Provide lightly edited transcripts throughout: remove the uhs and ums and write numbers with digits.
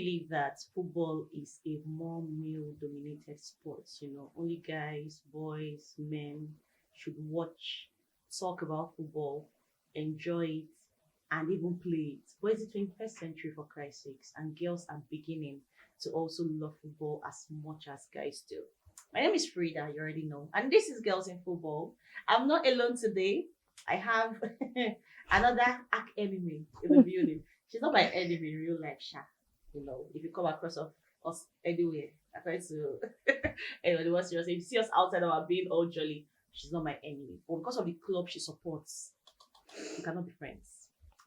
believe that football is a more male-dominated sport. Only guys, boys, men should watch, talk about football, enjoy it, and even play it. But it's the 21st century for Christ's sakes, and girls are beginning to also love football as much as guys do. My name is Frida, you already know, and this is Girls in Football. I'm not alone today. I have another arch enemy in the building. She's not my enemy in real life, Sha. If you come across us anywhere, I try to anyway, the one serious. If you see us outside of our being all jolly, she's not my enemy. But because of the club she supports, we cannot be friends.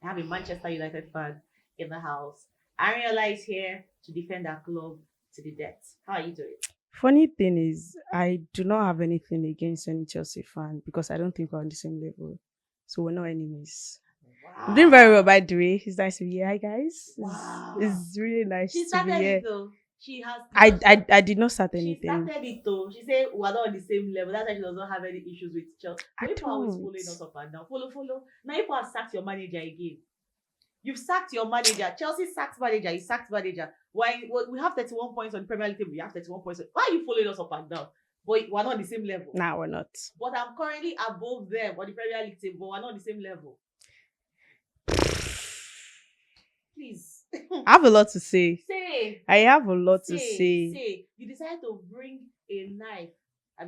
I have a Manchester United fan in the house. Arinola is here to defend our club to the death. How are you doing? Funny thing is, I do not have anything against any Chelsea fan because I don't think we're on the same level. So we're not enemies. Wow. I'm doing very well, by the way. It's nice to be here. Hi, guys. Wow. It's really nice She to be started here. it though. She has. I did not start She anything. started it though. She said we're not on the same level. That's why she does not have any issues with Chelsea. I But people are always don't. following us up and down. Follow. Now you have sacked your manager again. You've sacked your manager. Chelsea sacked manager. You sacked manager. Why? We have 31 points on the Premier League table. We have 31 points. Why are you following us up and down? But we're not on the same level. Nah, we're not. But I'm currently above them on the Premier League table. But we're not on the same level. Please. I have a lot to say. Say. I have a lot to say. Say. You decided to bring a knife. A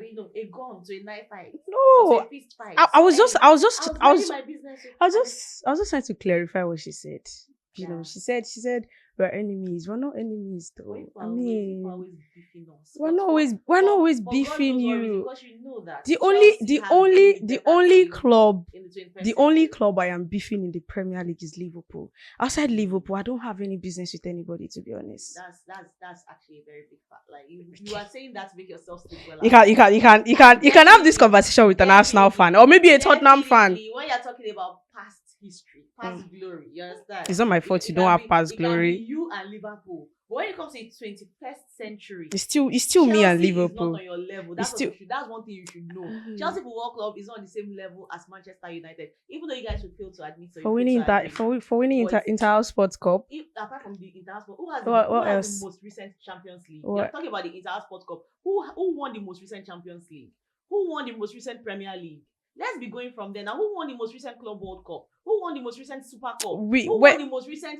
gun to a knife fight. No, To a fist fight. I was just I was my business. I was just trying to clarify what she said. Yeah. She said we're enemies. We're not enemies, though. People I are mean, always beefing us. we're not always For beefing God knows what reason, you. because you know that The Chelsea has been the better only team club in the 21st the only century. club I am beefing in the Premier League is Liverpool. Outside Liverpool, I don't have any business with anybody, to be honest. That's actually a very big fact. Like you are saying that to make yourself sleep well. You can have this conversation with an Arsenal fan or maybe a Tottenham fan. When you're talking about past history, past glory, you understand? It's not my fault you It don't can have be- past it can glory. be you and Liverpool. But when it comes to the 21st century, It's still me and Chelsea is Liverpool. not on your level. It's That's one thing you should know. Chelsea Football Club is not on the same level as Manchester United. Even though you guys would fail to admit so. For winning Inter Sports Cup. Apart from the Inter Sport, who has What the else? most recent Champions League? What? You're talking about the Inter Sport Cup. Who won the most recent Champions League? Who won the most recent Premier League? Let's be going from there now. Who won the most recent Club World Cup? Who won the most recent Super Cup? Who won the most recent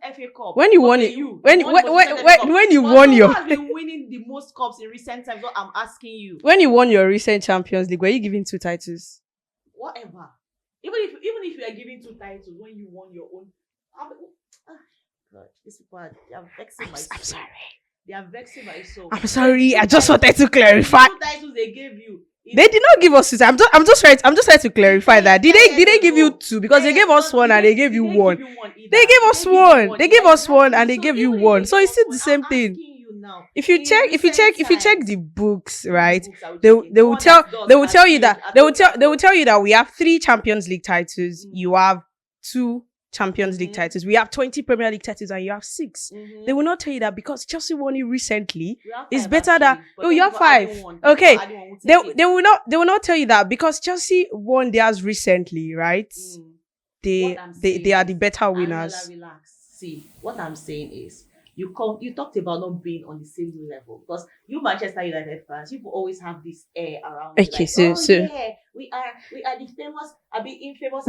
FA Cup? When you won Okay, it, you when won the most recent FA Cup. when you But won who your has been winning the most cups in recent times? What I'm asking you. when you won your recent Champions League, were you given 2 titles? Whatever. Even if you are giving 2 titles when you won your own. God, these people they are vexing my soul. I'm sorry. They are vexing my soul. I'm sorry. I just wanted to clarify. 2 titles they gave you. They did not give us 2. I'm just trying to clarify that. Did they give you 2? Because they gave us 1 and they gave you 1. They gave us 1. They gave us 1 and they gave you 1. So it's still the same thing. If you check the books, right? They will tell you that we have 3 Champions League titles. You have 2 Champions League titles. We have 20 Premier League titles and you have 6. They will not tell you that because Chelsea won it recently. It's better that you have 5. Okay. They will not tell you that because Chelsea won theirs recently, right? They are the better winners. Relax. See, what I'm saying is you talked about not being on the same level because you Manchester United fans, people always have this air around. Okay, like, so yeah, we are the famous, infamous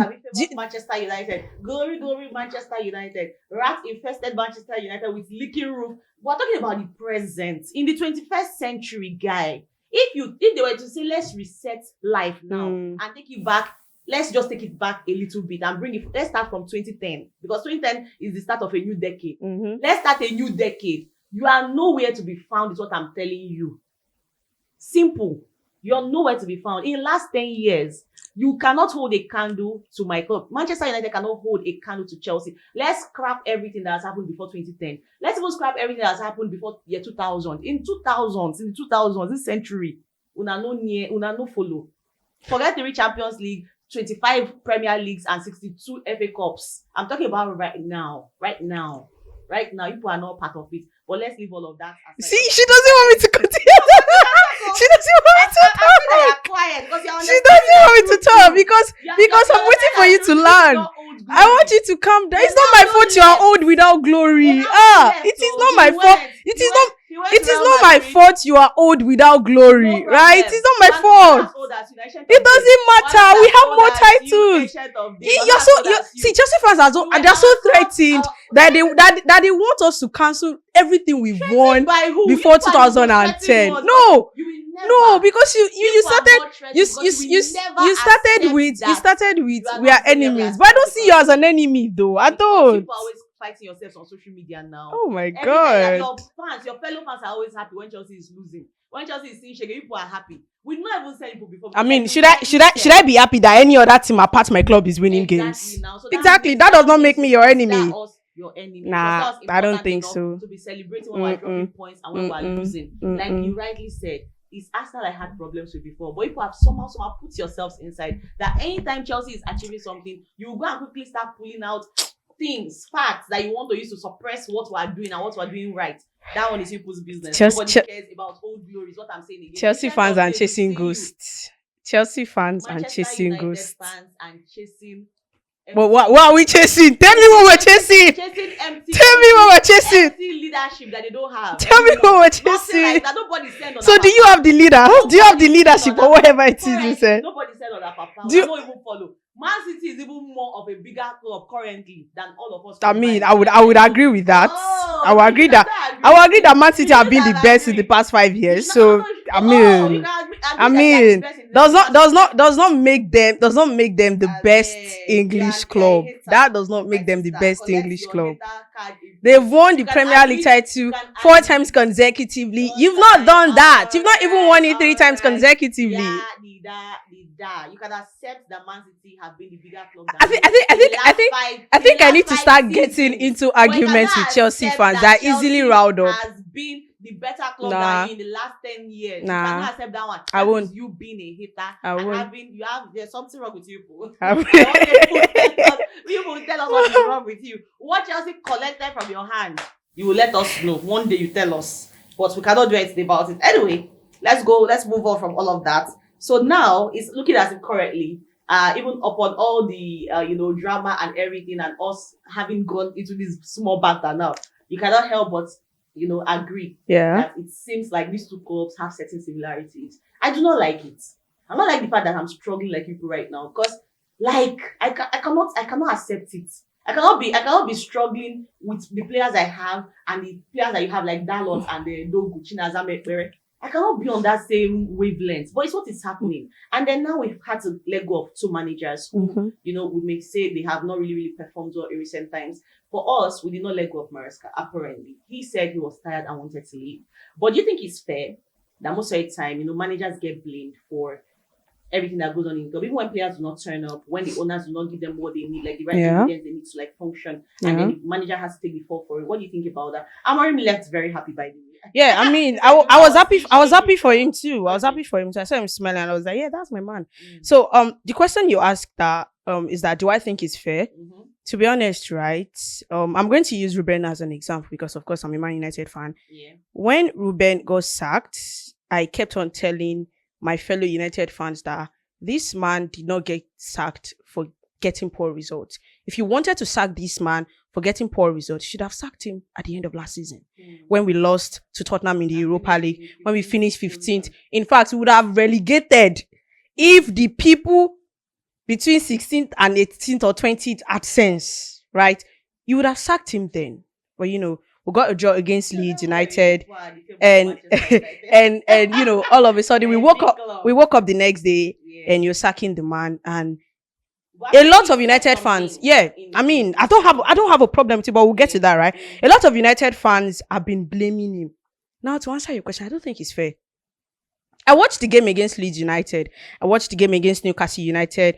Manchester United. Glory, Manchester United. Rat infested Manchester United with leaking roof. We're talking about the present in the 21st century, guy. If they were to say let's reset life now and take it back. Let's just take it back a little bit and bring it. Let's start from 2010 because 2010 is the start of a new decade. Let's start a new decade. You are nowhere to be found, is what I'm telling you. Simple. You're nowhere to be found. In the last 10 years, you cannot hold a candle to my club. Manchester United cannot hold a candle to Chelsea. Let's scrap everything that has happened before 2010. Let's even scrap everything that has happened before year 2000. In the 2000s, this century, una no follow. Forget the three Champions League, 25 Premier Leagues and 62 FA Cups. I'm talking about right now. Right now, you are not part of it. But let's leave all of that aside. See, she doesn't want me to continue. She doesn't want me to I talk. feel like you're quiet because you're She doesn't want me to talk because I'm waiting for you to learn. glory. I want you to calm down. It's not my fault you are old without glory. It is not my fault. It is not my fault you are old without glory, right? It's not my fault. It doesn't matter. We have more titles. See, Chelsea fans they're so threatened that they want us to cancel everything we've won before 2010. No, because you started with we are enemies, but I don't see you as an enemy though. I don't. People always fighting yourselves on social media now. Oh my god! Your fellow fans are always happy when Chelsea is losing. When Chelsea is seeing shaking, people are happy. We've not even said people before. I mean, should I be happy that any other team apart my club is winning games? Exactly. That does not make me your enemy. Your enemy. Nah, I don't think so. To be celebrating when we're dropping points and when we're losing, like you rightly said. It's Arsenal I had problems with before, but if you have somehow put yourselves inside that anytime Chelsea is achieving something, you will go and quickly start pulling out things, facts that you want to use to suppress what we are doing and what we are doing right. That one is people's business. Nobody cares about old glories. What I'm saying again. Chelsea fans and chasing ghosts. Chelsea fans and chasing ghosts. Fans and chasing. But what are we chasing? Tell me what we're chasing. Tell me what we're chasing. Empty leadership that they don't have. Tell me what we're chasing. Like that. Nobody sent on so do you have the leader? Do you have the leadership or whatever it is you said? Nobody said on that papa. I don't even follow. Man City is even more of a bigger club currently than all of us. I mean, I would agree with that. I would agree that Man City have been the best in the past 5 years. So I mean, does not make them the best English club. That does not make them the best English club. They've won the Premier League title 4 times consecutively. You've not done that. You've not even won it 3 times consecutively. You can accept that Man City have been the bigger club. I think I need to start getting into arguments with Chelsea fans that are easily riled up. Has been the better club than you in the last 10 years. You cannot accept that one. I won't. You being a hater. I won't. There's something wrong with you, people. People will tell us what is wrong with you. What Chelsea collected from your hand, you will let us know. One day you tell us. But we cannot do anything about it. Anyway, let's move on from all of that. So now it's looking at it currently, even upon all the drama and everything, and us having gone into this small banter now, you cannot help but agree that it seems like these two clubs have certain similarities. I do not like it. I don't like the fact that I'm struggling like people right now, because I cannot accept it. I cannot be struggling with the players I have and the players that you have, like Dalot and the Dogu Chinazame. I cannot be on that same wavelength, but it's what is happening. And then now we've had to let go of 2 managers who, we may say they have not really performed well in recent times. For us, we did not let go of Maresca, apparently. He said he was tired and wanted to leave. But do you think it's fair that most of the time, managers get blamed for everything that goes on in the club? Even when players do not turn up, when the owners do not give them what they need, like the right ingredients they need to function, and then the manager has to take the fall for it. What do you think about that? Amorim left very happy by the way. Yeah, I mean, I was happy for him too. I saw him smiling and I was like, yeah, that's my man. So the question you asked is that do I think it's fair? To be honest, right? I'm going to use Ruben as an example because of course I'm a Man United fan. Yeah. When Ruben got sacked, I kept on telling my fellow United fans that this man did not get sacked for getting poor results. If you wanted to sack this man for getting poor results, you should have sacked him at the end of last season when we lost to Tottenham in the Europa League, when we finished 15th. In fact, we would have relegated if the people between 16th and 18th or 20th had sense, right? You would have sacked him then. But we got a draw against Leeds United, and all of a sudden we woke up the next day and you're sacking the man. And a lot of United fans, I mean, I don't have a problem with it, but we'll get to that, right? A lot of United fans have been blaming him. Now, to answer your question, I don't think it's fair. I watched the game against Leeds United. I watched the game against Newcastle United.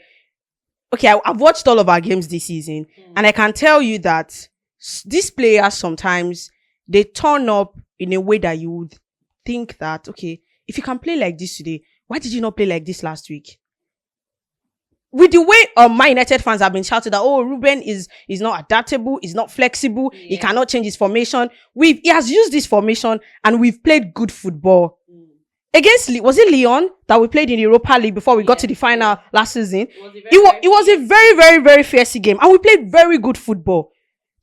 Okay, I've watched all of our games this season, and I can tell you that these players sometimes, they turn up in a way that you would think that, okay, if you can play like this today, why did you not play like this last week? With the way my United fans have been shouting that, Ruben is not adaptable, is not flexible, he cannot change his formation. He has used this formation and we've played good football. against was it Lyon that we played in the Europa League before we got to the final last season? It was a very, very, very fierce game, and we played very good football.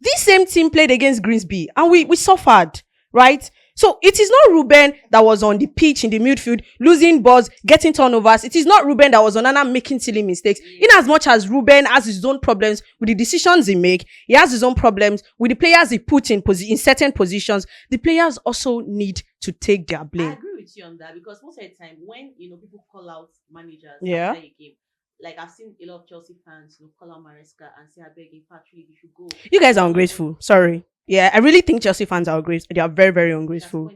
This same team played against Grimsby, and we suffered, right? So it is not Ruben that was on the pitch in the midfield losing balls, getting turnovers. It is not Ruben that was on Anna making silly mistakes. In as much as Ruben has his own problems with the decisions he make, he has his own problems with the players he puts in certain positions. The players also need to take their blame. I agree with you on that, because most of the time when people call out managers Yeah. after a game, like I've seen a lot of Chelsea fans call out Maresca and say, I beg you, actually you should go. You guys are ungrateful. Sorry. Yeah, I really think Chelsea fans are ungrateful. They are very, very ungrateful.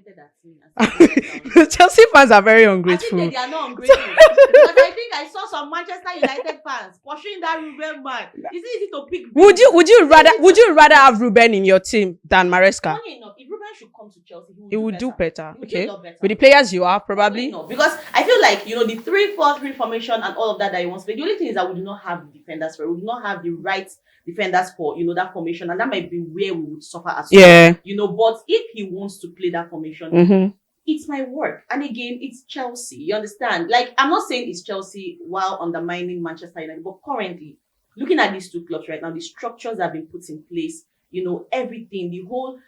Chelsea fans are very ungrateful. I think they are not ungrateful. Because I think I saw some Manchester United fans pursuing that Ruben man. Is it easy to pick? Would you rather have Ruben in your team than Maresca? Funny enough, if Ruben should come to Chelsea, he would do better. Okay. With the players you have, probably. No, because I feel like the 3-4-3 formation and all of that he wants to play. The only thing is that we do not have the defenders for it. We do not have the right defenders for that formation, and that might be where we would suffer as well. Yeah. But if he wants to play that formation, mm-hmm. It's my work. And again, it's Chelsea. You understand? Like, I'm not saying it's Chelsea while undermining Manchester United, but currently, looking at these two clubs right now, the structures have been put in place, everything, the whole.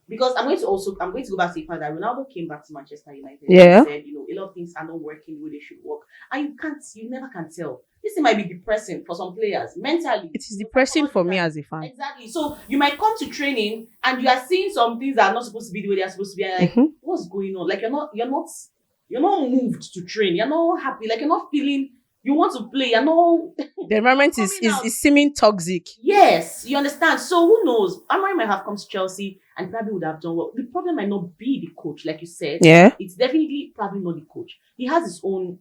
Because I'm going to go back to the fact that Ronaldo came back to Manchester United and said, a lot of things are not working the way they should work. And you never can tell. This thing might be depressing for some players mentally. It is depressing for me as a fan. Exactly. So you might come to training and you are seeing some things that are not supposed to be the way they are supposed to be. And like, what's going on? Like you're not moved to train. You're not happy. Like you're not feeling. You want to play. You're not. The environment is seeming toxic. Yes, you understand. So who knows? Amorim might have come to Chelsea and probably would have done well. The problem might not be the coach, like you said. Yeah. It's definitely probably not the coach. He has his own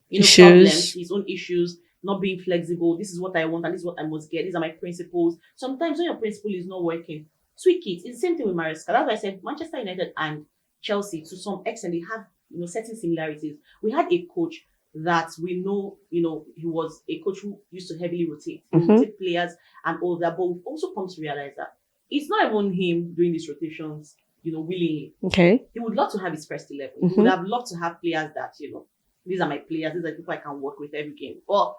issues. Problems, his own issues, not being flexible. This is what I want and this is what I must get. These are my principles. Sometimes when your principle is not working, tweak it. It's the same thing with Maresca. That's why I said Manchester United and Chelsea, to some extent, they have certain similarities. We had a coach that we know, he was a coach who used to heavily rotate, rotate players and all that. But we've also come to realize that it's not even him doing these rotations, willingly. Okay. He would love to have his first 11. He would have loved to have players that, these are my players, these are the people I can work with every game. But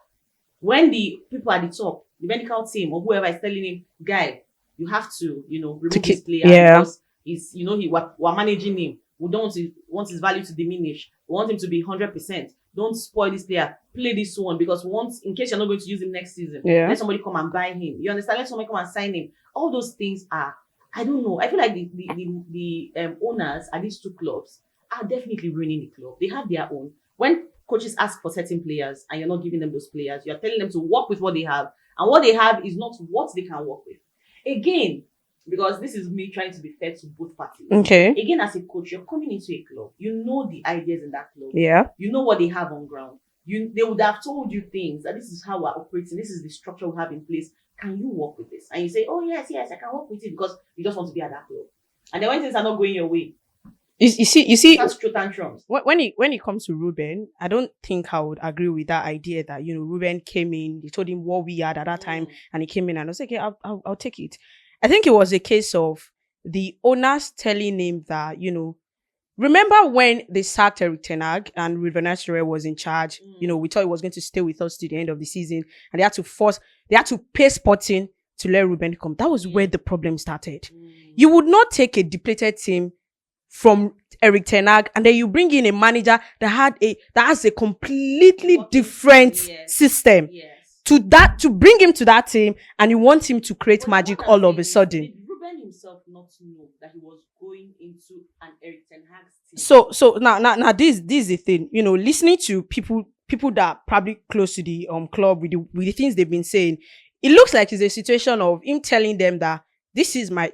when the people at the top, the medical team or whoever is telling him, guy, you have to, remove this player because he's, we're managing him. We don't want his value to diminish. We want him to be 100%. Don't spoil this player. Play this one because in case you're not going to use him next season, let somebody come and buy him. You understand? Let somebody come and sign him. All those things are, I don't know. I feel like the owners at these two clubs are definitely ruining the club. They have their own. When coaches ask for certain players and you're not giving them those players, you're telling them to work with what they have. And what they have is not what they can work with. Again, because this is me trying to be fair to both parties. Okay. Again, as a coach, you're coming into a club. You know the ideas in that club. Yeah. You know what they have on ground. They would have told you things that this is how we're operating. This is the structure we have in place. Can you work with this? And you say, oh, yes, I can work with it because you just want to be at that club. And then when things are not going your way, you see, that's true tantrums. When it comes to Ruben, I don't think I would agree with that idea that, Ruben came in, they told him what we had at that time, and he came in and I was like, okay, I'll take it. I think it was a case of the owners telling him that, remember when they sacked Eric Ten Hag and Ruben Amorim was in charge, we thought he was going to stay with us to the end of the season and they had to pay Sporting to let Ruben come. That was where the problem started. You would not take a depleted team from Eric Ten Hag and then you bring in a manager that has a completely different system. Yes. To bring him to that team and you want him to create magic all of a sudden. Did Ruben himself not know that he was going into an Eric Ten Hag team? So now this is the thing, listening to people that are probably close to the club with the things they've been saying, it looks like it's a situation of him telling them that this is my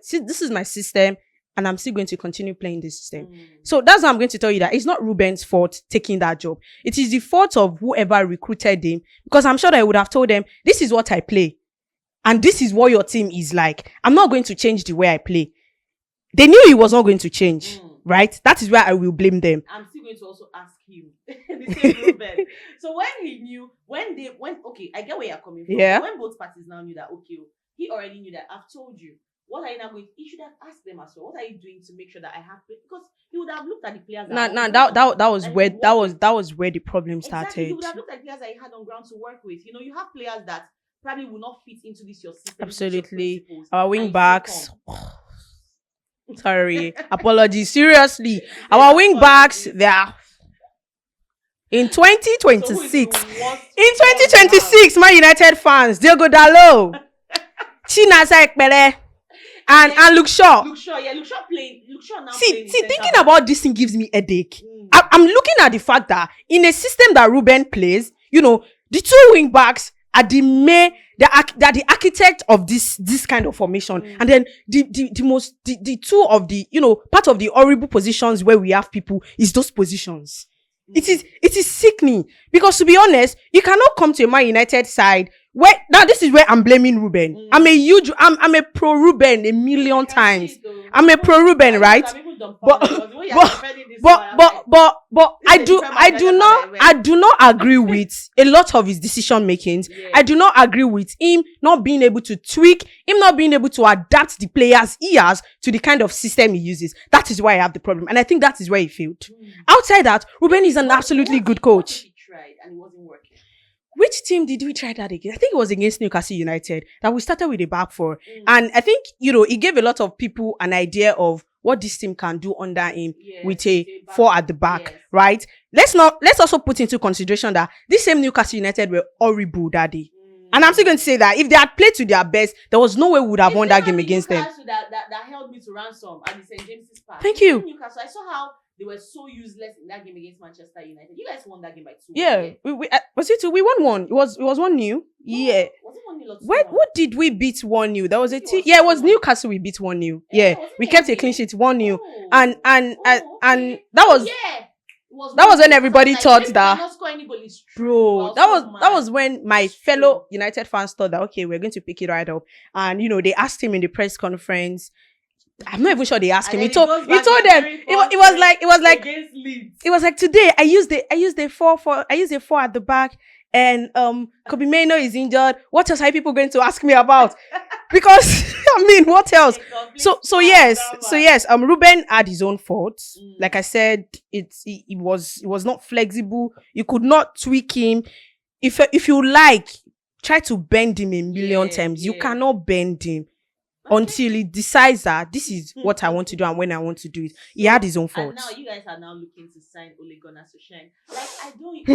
system and I'm still going to continue playing this system. So that's why I'm going to tell you that it's not Ruben's fault taking that job. It is the fault of whoever recruited him, because I'm sure that I would have told them, this is what I play. And this is what your team is like. I'm not going to change the way I play. They knew he was not going to change, right? That is where I will blame them. I'm still going to also ask him. The same Ruben. So when he knew, okay, I get where you're coming from. Yeah. When both parties now knew that, okay, he already knew that I've told you, what are you now going? You should have asked them as well. What are you doing to make sure that I have because he would have looked at the players. Nah, that nah, are on that was ground, where that he worked with. that was where the problem Exactly, he started. would have looked at players that he had on ground to work with. You have players that probably will not fit into this your system, into this your Absolutely. principles, Our and wing you still backs. come. Sorry. Apologies. Seriously. Say Our wing backs, apologies. they are in So who is the 2026. worst In one you have? 2026, Man United fans, Diogo Dalot, Chinasa Ekpele, and Luke Shaw. Luke Shaw, yeah, Luke Shaw playing. Luke Shaw now See, playing. thinking about this thing gives me headache. Mm. I'm looking at the fact that in a system that Ruben plays, the two wing backs are they're the architect of this kind of formation. And then the two of the, part of the horrible positions where we have people is those positions. It is sickening because, to be honest, you cannot come to a Man United side where now this is where I'm blaming Ruben. I'm a pro Ruben a million times. I'm a pro Ruben, right? But I do not agree with a lot of his decision makings. Yeah. I do not agree with him not being able to tweak, him not being able to adapt the players he has to the kind of system he uses. That is why I have the problem, and I think that is where he failed. Outside that, Ruben is an absolutely good coach. He tried and it wasn't working. Which team did we try that against? I think it was against Newcastle United that we started with a back four. And I think, it gave a lot of people an idea of what this team can do under him with a four at the back, right? Let's also put into consideration that this same Newcastle United were horrible that day. And I'm still going to say that if they had played to their best, there was no way we would have won that game against them. That held me to ransom at the St. James's Park. Thank you. Newcastle, I saw how they were so useless in that game against Manchester United. You guys won that game by 2. Yeah, was it 2? We won 1. It was 1-0. Yeah. Was it 1-0? What did we beat 1-0? There was a team. It was Newcastle we beat 1-0. Yeah, we kept a clean sheet 1-0. Oh. And Okay. that was that was when everybody thought that, not score anybody's bro, that was when my fellow United fans thought that, okay, we're going to pick it right up. And they asked him in the press conference. I'm not even sure they asked him. He told them it was like today I used the 4 at the back, and Kobe Mainoo is injured. What else are people going to ask me about? Because I mean, what else? So yes, Ruben had his own faults. Like I said, it was not flexible. You could not tweak him. If you like, try to bend him a million times. You cannot bend him until he decides that this is what I want to do and when I want to do it. He had his own faults. And now you guys are now looking to sign Ole Gunnar Solskjaer. Like, I don't like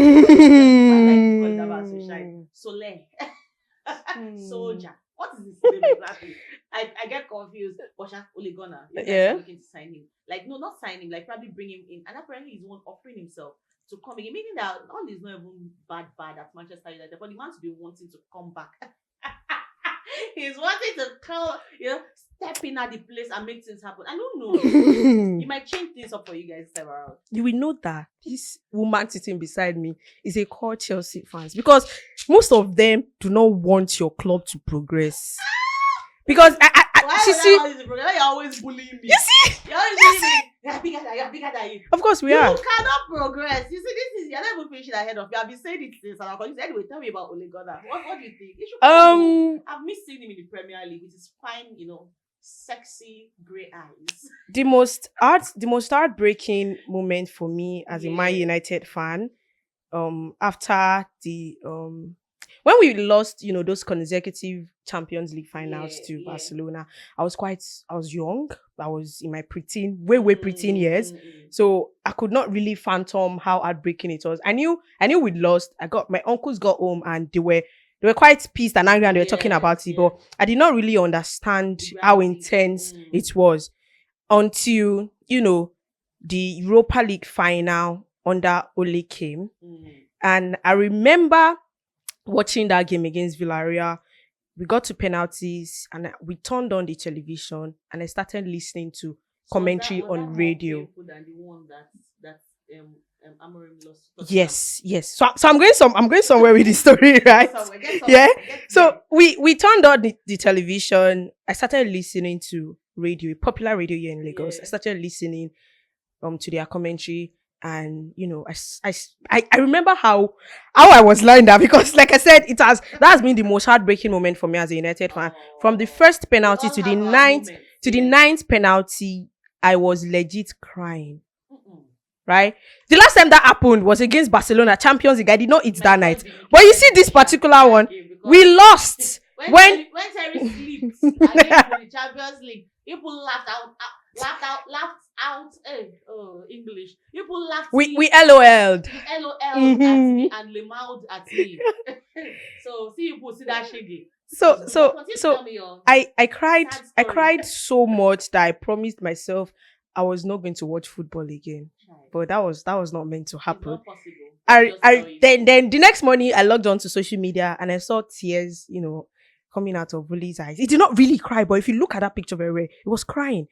Solskjaer. Soldier. What is his name exactly? I get confused. Ole Gunnar. You guys are looking to sign him. Like, no, not sign him. Like, probably bring him in. And apparently he's one offering himself to come again. Meaning that all is not even bad at Manchester United. But the man's been wanting to come back. He's wanting to come, step in at the place and make things happen. I don't know. He might change things up for you guys several. You will know that this woman sitting beside me is a core Chelsea fans, because most of them do not want your club to progress. Because you're always bullying me. You see? You're always bullying me. You're bigger than you. Of course we you are. You cannot progress. You see, you're not even finishing ahead of you. I've been saying it since. Anyway, tell me about Ole Gunnar. What do you think? You should I've missed seeing him in the Premier League with his fine, sexy grey eyes. The most heartbreaking moment for me as a Man United fan, after the when we lost, those consecutive Champions League finals to Barcelona, I was young. I was in my preteen, way preteen years. So I could not really fathom how heartbreaking it was. I knew we'd lost. My uncles got home and they were quite pissed and angry and they were talking about it. But I did not really understand how intense it was until, the Europa League final under Ole came. And I remember watching that game against Villarreal. We got to penalties and we turned on the television and I started listening to commentary on radio. Yes. So I'm going somewhere with the story, right? So we turned on the television. I started listening to radio, popular radio here in Lagos. I started listening to their commentary, And I remember how I was lying there, because like I said, that's been the most heartbreaking moment for me as a United fan. From the first penalty to the ninth penalty, I was legit crying. Right? The last time that happened was against Barcelona, Champions League. I did not eat that night. But you see this particular one, we lost. When Terry sleeps against the Champions League, people laughed out. English. People laughed. We LOL'd. At me and Lemaud at me. So see people see that shaggy. So I cried so much that I promised myself I was not going to watch football again. But that was not meant to happen. Then the next morning I logged on to social media and I saw tears, coming out of Ole's eyes. He did not really cry, but if you look at that picture very well, he was crying.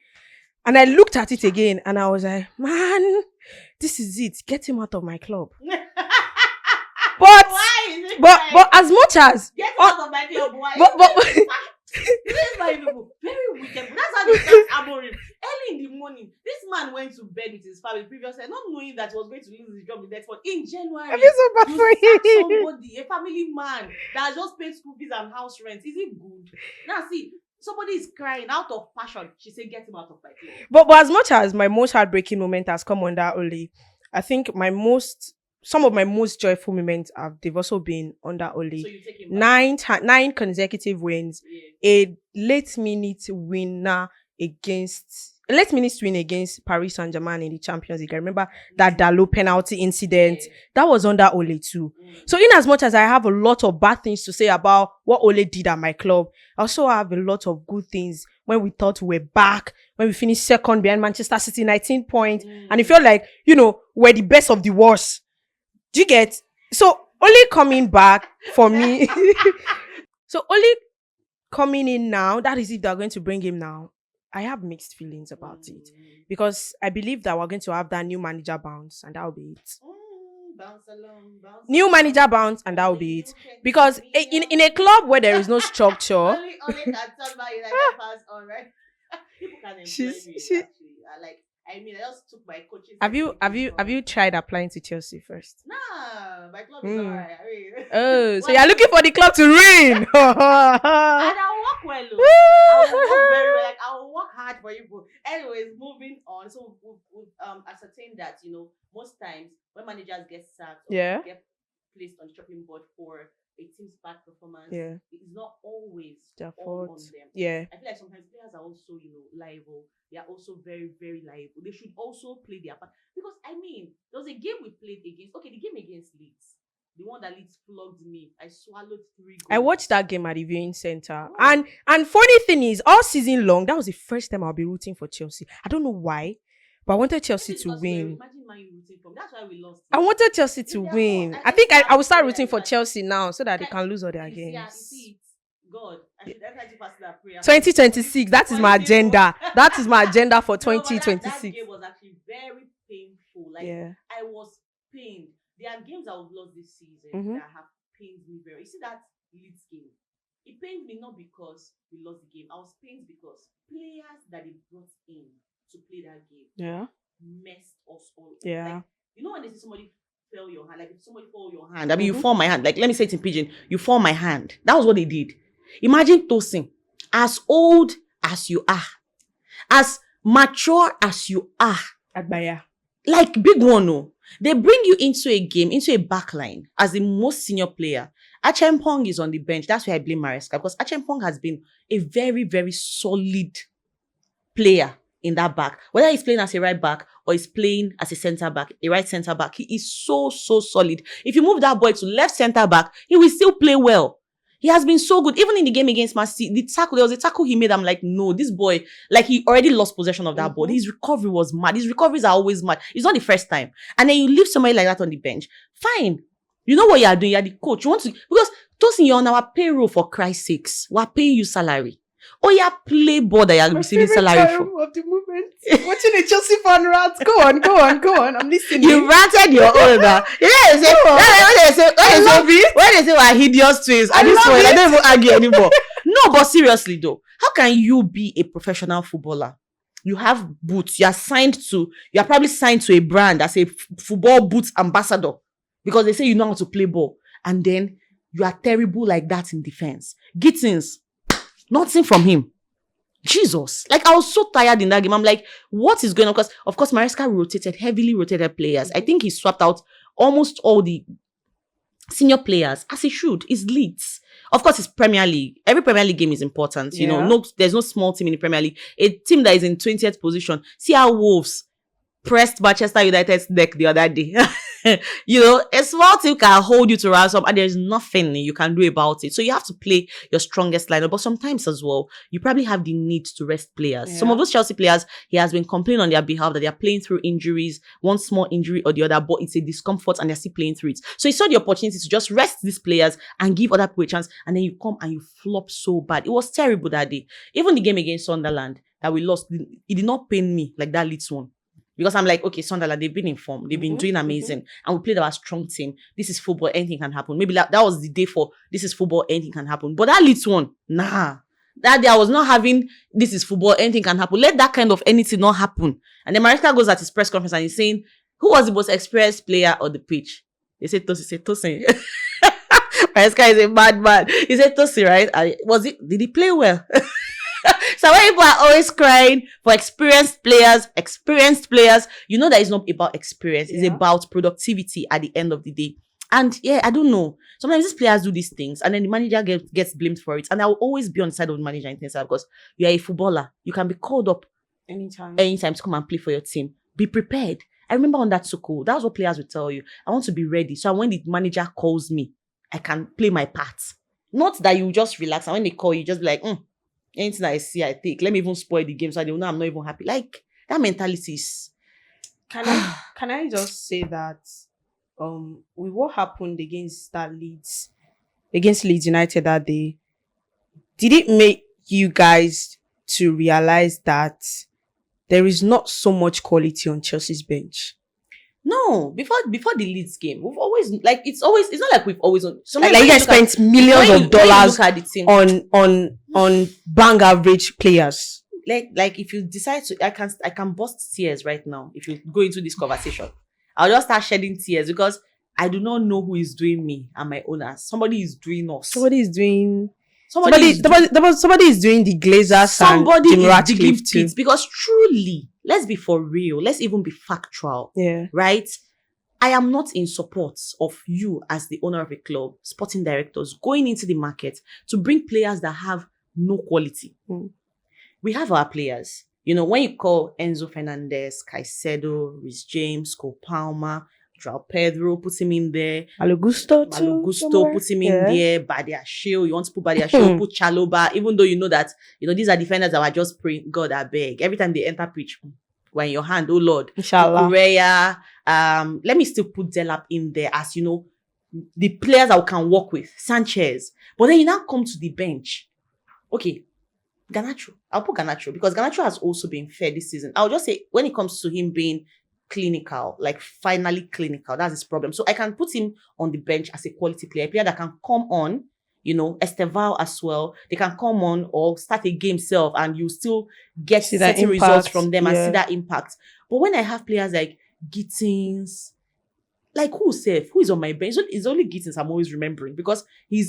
And I looked at it again and I was like, man, this is it. Get him out of my club. But as much as get out of my club, why? This is my people. Very wicked. That's how they start Amorim. Early in the morning, this man went to bed with his family previously, not knowing that he was going to lose his job the next month. In January, I feel so bad for him. Somebody, a family man that has just paid school fees and house rent. Is it good? Now see, somebody is crying out of passion. She said, "Get him out of my club." But as much as my most heartbreaking moment has come under Ole, I think some of my most joyful moments they've also been under Ole. So you take him back. 9 consecutive wins, a late minute win against Paris Saint-Germain in the Champions League. I remember that Dalot penalty incident. That was under Ole too. So in as much as I have a lot of bad things to say about what Ole did at my club, I also have a lot of good things when we thought we were back, when we finished second behind Manchester City, 19 points. And it felt like, we're the best of the worst. Do you get? So Ole coming back for me. So Ole coming in now, that is if they're going to bring him now. I have mixed feelings about it, because I believe that we're going to have that new manager bounce, and that'll be it. New manager bounce, and that'll be it. Because in a club where there is no structure, Ole can talk about United fans, all right? People can employ me. Actually, I just took my coaching. Have you tried applying to Chelsea first? Nah, my club is alright. Oh, so you're looking for the club to win. And I'll work well. I'll work very well. I'll work hard for you. Anyways, moving on. So we've ascertained that most times when managers get sacked or get placed on the chopping board for a team's bad performance, it is not always their all fault on them. Yeah. I feel like sometimes players are also, liable. They are also very, very liable. They should also play their part. Because, there was a game we played against, the game against Leeds. The one that Leeds flogged me. I swallowed 3 goals. I watched that game at the viewing center. And funny thing is, all season long, that was the first time I'll be rooting for Chelsea. I don't know why, but I wanted Chelsea to win. Imagine man rooting for. That's why we lost. I wanted Chelsea to win. I think I will start rooting for Chelsea now so that they can lose all their games. Yeah, see, God, I should definitely pass that prayer. 2026, that is my agenda. That is my agenda for 2026. That game was actually very painful. I was pained. There are games I have lost this season that have pained me very. You see that Leeds game? It pained me not because we lost the game. I was pained because players that they brought in to play that game messed us all up. Yeah. When they say somebody fell your hand, if somebody fall your hand, you fall my hand. Let me say it in pidgin. You fall my hand. That was what they did. Imagine Tosin, as old as you are, as mature as you are, Agbaya. Like big one, no. They bring you into a game, into a backline as the most senior player. Achampong is on the bench. That's why I blame Maresca, because Achampong has been a very, very solid player in that back. Whether he's playing as a right back or he's playing as a centre back, a right centre back, he is so solid. If you move that boy to left centre back, he will still play well. He has been so good. Even in the game against Man City, there was a tackle he made. I'm like, no, this boy, he already lost possession of that ball. His recovery was mad. His recoveries are always mad. It's not the first time. And then you leave somebody like that on the bench. Fine. You know what you are doing. You're the coach. You want to, because Tosin, you're on our payroll for Christ's sakes. We're paying you salary. Oh, yeah, play ball that you're receiving salary for. Of the moment. Watching a Chelsea fan rant. Go on. I'm listening. You ranted your own. When they say we're hideous twins, at this point, I don't even argue anymore. No, but seriously though, how can you be a professional footballer you have boots. You are probably signed to a brand as a football boots ambassador because they say you know how to play ball. And then you are terrible like that in defense. Gittins, nothing from him. Jesus. Like, I was so tired in that game. I'm like, what is going on? Because, of course, Maresca heavily rotated players. I think he swapped out almost all the senior players, as he should. It's Leeds. Of course, it's Premier League. Every Premier League game is important. You know, there's no small team in the Premier League. A team that is in 20th position. See how Wolves pressed Manchester United's neck the other day. You know, a small team can hold you to ransom and there's nothing you can do about it. So you have to play your strongest lineup. But sometimes as well, you probably have the need to rest players. Yeah. Some of those Chelsea players, he has been complaining on their behalf that they are playing through injuries, one small injury or the other, but it's a discomfort and they're still playing through it. So he saw the opportunity to just rest these players and give other people a chance. And then you come and you flop so bad. It was terrible that day. Even the game against Sunderland that we lost, it did not pain me like that Leeds one. Because I'm like, okay, Sunderland, they've been informed. They've been doing amazing. And we played our strong team. This is football. Anything can happen. Maybe that was the day for this is football. Anything can happen. But that Leeds one, nah. That day I was not having this is football. Anything can happen. Let that kind of anything not happen. And then Maresca goes at his press conference and he's saying, who was the most experienced player on the pitch? They said Tosin. He said Tosin. Maresca is a mad man. He said Tosin, right? Did he play well? So when people are always crying for experienced players, you know that it's not about experience. It's about productivity at the end of the day. And yeah, I don't know. Sometimes these players do these things and then the manager gets blamed for it. And I will always be on the side of the manager in things because you are a footballer. You can be called up anytime to come and play for your team. Be prepared. I remember on that Tuchel, that was what players would tell you. I want to be ready. So when the manager calls me, I can play my part. Not that you just relax. And when they call you, just be like, anything I see, I take. Let me even spoil the game so they will know I'm not even happy. Like, that mentality is... Can I just say that with what happened against Leeds United that day, did it make you guys to realize that there is not so much quality on Chelsea's bench? No, before the Leeds game, we've always it's not like we've always like you guys spent millions of dollars on bang average players. Like if you decide to, I can burst tears right now if you go into this conversation. I'll just start shedding tears because I do not know who is doing me and my owners. Somebody is doing us. Somebody is doing the Glazers. Somebody and is digging pits because truly, let's be for real. Let's even be factual. Yeah. Right? I am not in support of you as the owner of a club, sporting directors, going into the market to bring players that have no quality. We have our players. You know, when you call Enzo Fernandez, Caicedo, Reece James, Cole Palmer, João Pedro, put him in there. Malo Gusto, put him in there. Badia Shield, you want to put Badia Shield, put Chaloba, even though you know that, these are defenders that are just praying, God, I beg. Every time they enter pitch, we're in your hand, oh Lord. Inshallah. Correa, let me still put Delap in there as, the players that we can work with. Sanchez. But then you now come to the bench. Okay, Garnacho. I'll put Garnacho because Garnacho has also been fair this season. I'll just say when it comes to him being clinical, like finally clinical, that's his problem. So I can put him on the bench as a quality player, a player that can come on, Esteval as well. They can come on or start a game self and you still get certain results from them and see that impact. But when I have players like Gittins, like who is on my bench? It's only Gittins I'm always remembering because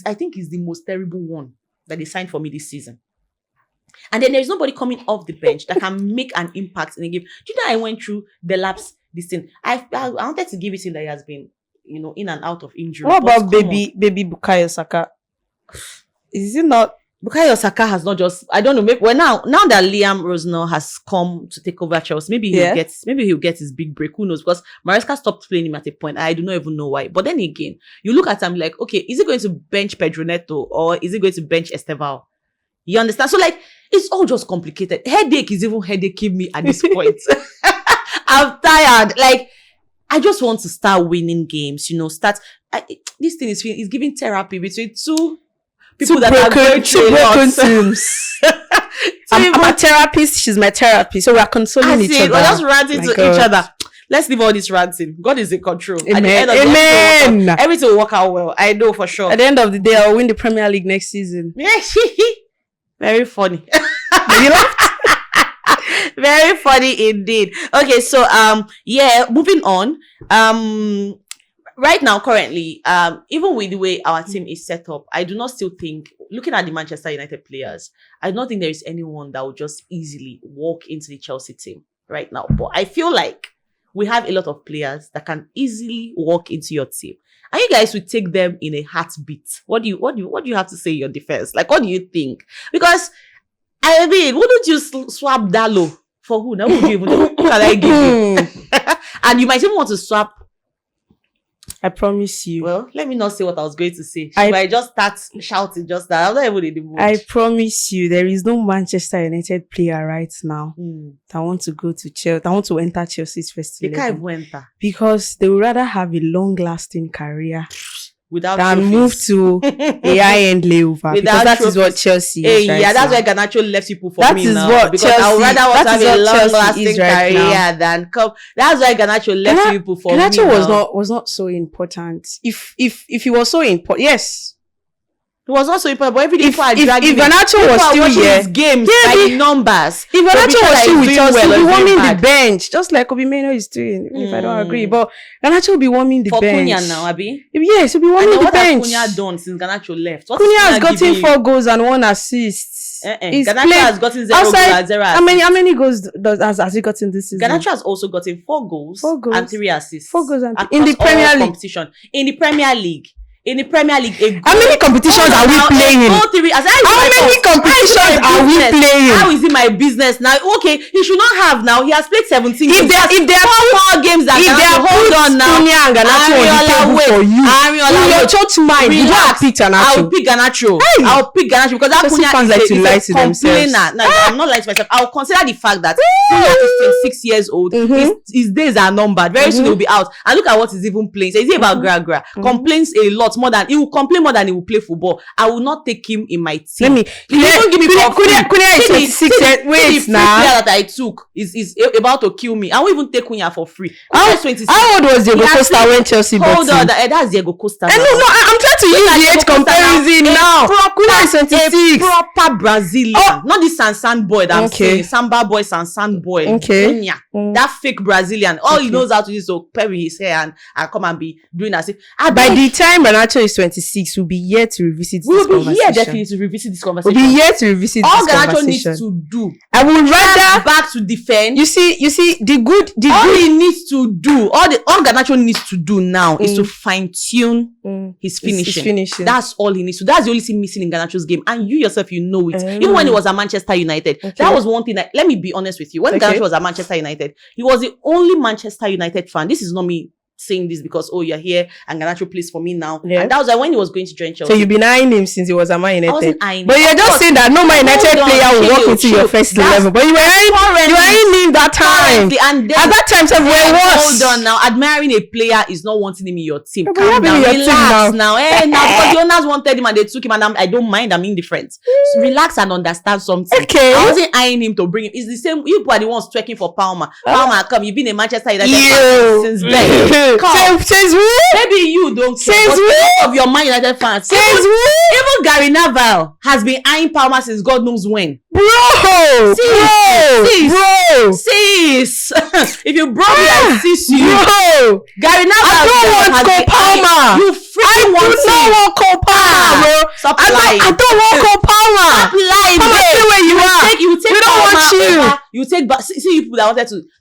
I think he's the most terrible one that they signed for me this season. And then there's nobody coming off the bench that can make an impact in the game. Do you know I went through the laps this thing? I wanted to give it to him that he has been, in and out of injury. What about baby Bukayo Saka? Is it not? Bukayo Saka has not just, I don't know, maybe now that Liam Rosnell has come to take over Chelsea, maybe he'll get his big break. Who knows? Because Maresca stopped playing him at a point. I do not even know why. But then again, you look at him like, okay, is he going to bench Pedro Neto or is he going to bench Esteval? You understand? So it's all just complicated. Headache is even headaching me at this point. I'm tired. I just want to start winning games, this thing is giving therapy between two people that are going through teams. I'm a therapist, she's my therapist. So we're consoling each other. We're just ranting to each other. Let's leave all this ranting. God is in control. Amen. At the end of the day, everything will work out well. I know for sure. At the end of the day, I'll win the Premier League next season. Very funny. You laughed? Very funny indeed. Okay, so yeah, moving on. Right now, currently, even with the way our team is set up, I do not still think, looking at the Manchester United players, I don't think there is anyone that would just easily walk into the Chelsea team right now. But I feel like we have a lot of players that can easily walk into your team, and you guys will take them in a heartbeat. What do you have to say in your defense? Like, what do you think? Because I mean, wouldn't you swap Dalo for who? Now, who would you even who can I give you? And you might even want to swap. I promise you. Well, let me not say what I was going to say. I just start shouting just that. I'm not even in the mood. I promise you, there is no Manchester United player right now that want to go to Chelsea, that want to enter Chelsea's first 11. They can't even enter. Because they would rather have a long-lasting career without than trophies. move to a high-end layover. Because that is what Chelsea is right yeah, that's now. why Garnacho left people for that me is now. What because Chelsea, I would rather want to have a long-lasting right career now. than come. That's why Garnacho left people for me now. Garnacho was not so important. If he was so important, yes. It was also important, but every day people are dragging if Garnacho was still here, his games by the numbers. If Garnacho was still with us, he'll be warming the bench, just like Obi Meno is doing. Even if I don't agree, but Garnacho will be warming the bench. For Cunha now, Abi? Yes, he'll be warming the bench. What has Cunha done since Garnacho left? Cunha has gotten 4 goals and 1 assist. Garnacho has gotten 0 goals and 0 assists. How many goals has he gotten this season? Garnacho has also gotten 4 goals and 3 assists. 4 goals and in the Premier League competition. In the Premier League. In the Premier League, how many competitions are we playing? How many competitions are we playing? How is it my business now? Okay, he should not have now. He has played 17 games. If there are 4 games that hold on now. Arinola, in your church mind, you don't pick Garnacho. I'll pick Garnacho. I'll pick Garnacho because that Cunha is a complainer. No, I'm not lying to myself. I'll consider the fact that Cunha is 26 years old. His days are numbered. Very soon he'll be out. And look at what he's even playing. So is he about Gra? Complains a lot. More than he will complain more than he will play football. I will not take him in my team. You don't give me Cunha is 26. Wait now. Player that I took is about to kill me. I won't even take Cunha for free. How old was Diego Costa when Chelsea bought him? Hold on, that's Diego Costa. No, I'm trying to use the age comparison now. Cunha is 26. A proper Brazilian, not this Sansan boy that I'm saying. Samba boy, Sansan boy. Cunha, that fake Brazilian. All he knows how to do is to perry his hair and come and be doing as if. By the time Garnacho is 26, we'll be here to revisit this conversation. We'll be here definitely to revisit this conversation. We'll be here to revisit this conversation. All Garnacho needs to do, I would rather back to defend. You see, he needs to do, all Garnacho needs to do now is to fine tune his finishing. That's all he needs to. That's the only thing missing in Garnacho's game, and you yourself, you know it. Even when he was at Manchester United, that was one thing. Let me be honest with you. When Garnacho was at Manchester United, he was the only Manchester United fan. This is not me saying this because you're here and Garnacho plays for me now, and that was like when he was going to join Chelsea. So you've been eyeing him since he was at Man United. I wasn't eyeing but you're just saying that no Man United player will walk into your first 11. But you were eyeing him that time, and then, at that time, so hold on now. Admiring a player is not wanting him in your team. Calm down, relax now. Now because the owners wanted him and they took him, and I don't mind. I'm indifferent. So relax and understand something. Okay, I wasn't eyeing him to bring him. It's the same. You are the ones twerking for Palmer. Palmer, come. You've been a Manchester United since then. Says who? Maybe you don't care. Says who? Of your Man United fans. Says who? Even Gary Neville has been eyeing Palmer since God knows when. Bro! Sis! If you brought me, I sis you. Bro! Gary Neville. I don't want Cole Palmer. You freaking want I don't want Cole Palmer, bro. Stop lying. I don't want Cole Palmer. Stop lying. Palmer, stay where you are. We don't want you. You take see people that